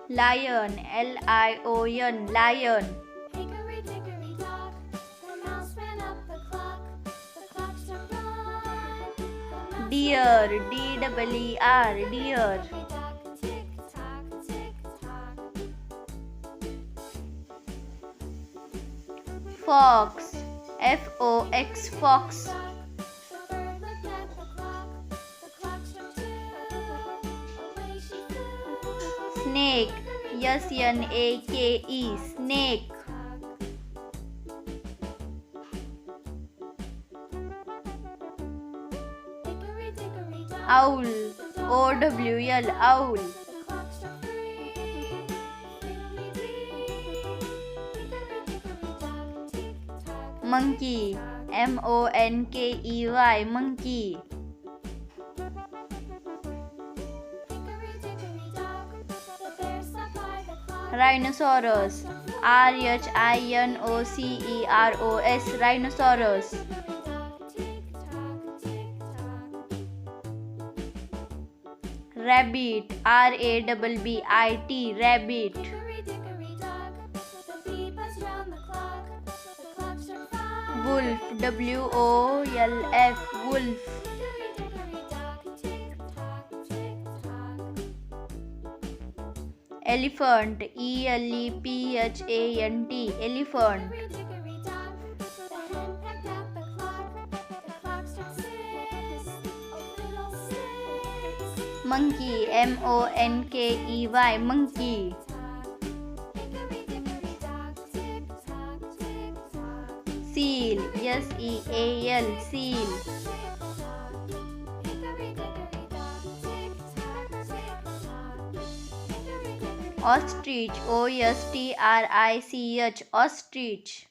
Lion, Lion, lion. Hickory dickory dock, the mouse ran up the clock. The clock struck one. The mouse Deer, ran up. D-E-E-R, deer. Dickory dock, tick tock, tick tock. Fox, F-O-X, fox. The bird looked at the clock. The clock struck two. Away she flew. Snake, S-N-A-K-E, snake. Hickory dickory dock. Owl, O-W-L, owl. The clock struck three. Fiddly-dee. Hickory dickory dock, tick tock. Monkey, M-O-N-K-E-Y, monkey. Hickory dickory dock, the bear sat by the clock. Rhinoceros, R-H-I-N-O-C-E-R-O-S, rhinoceros. Hickory dock, tick tock, tick tock. Rabbit, R-A-B-B-I-T, rabbit. Hickory dickory dock, the bee buzzed round the clock. The clock struck five. Wolf, W-O-L-F, wolf. Hickory dickory dock, tick tock, tick tock. Elephant, E-L-E-P-H-A-N-T, elephant. Hickory dickory dock, the hen pecked at the clock. The clock struck six. Oh, fiddlesticks. Monkey, M-O-N-K-E-Y, monkey. Hickory dickory dock, tick tock, tick tock. Seal, S-E-A-L, seal. Hickory dickory dock, tick tock, tick tock. Hickory dickory Ostrich, O-S-T-R-I-C-H, ostrich.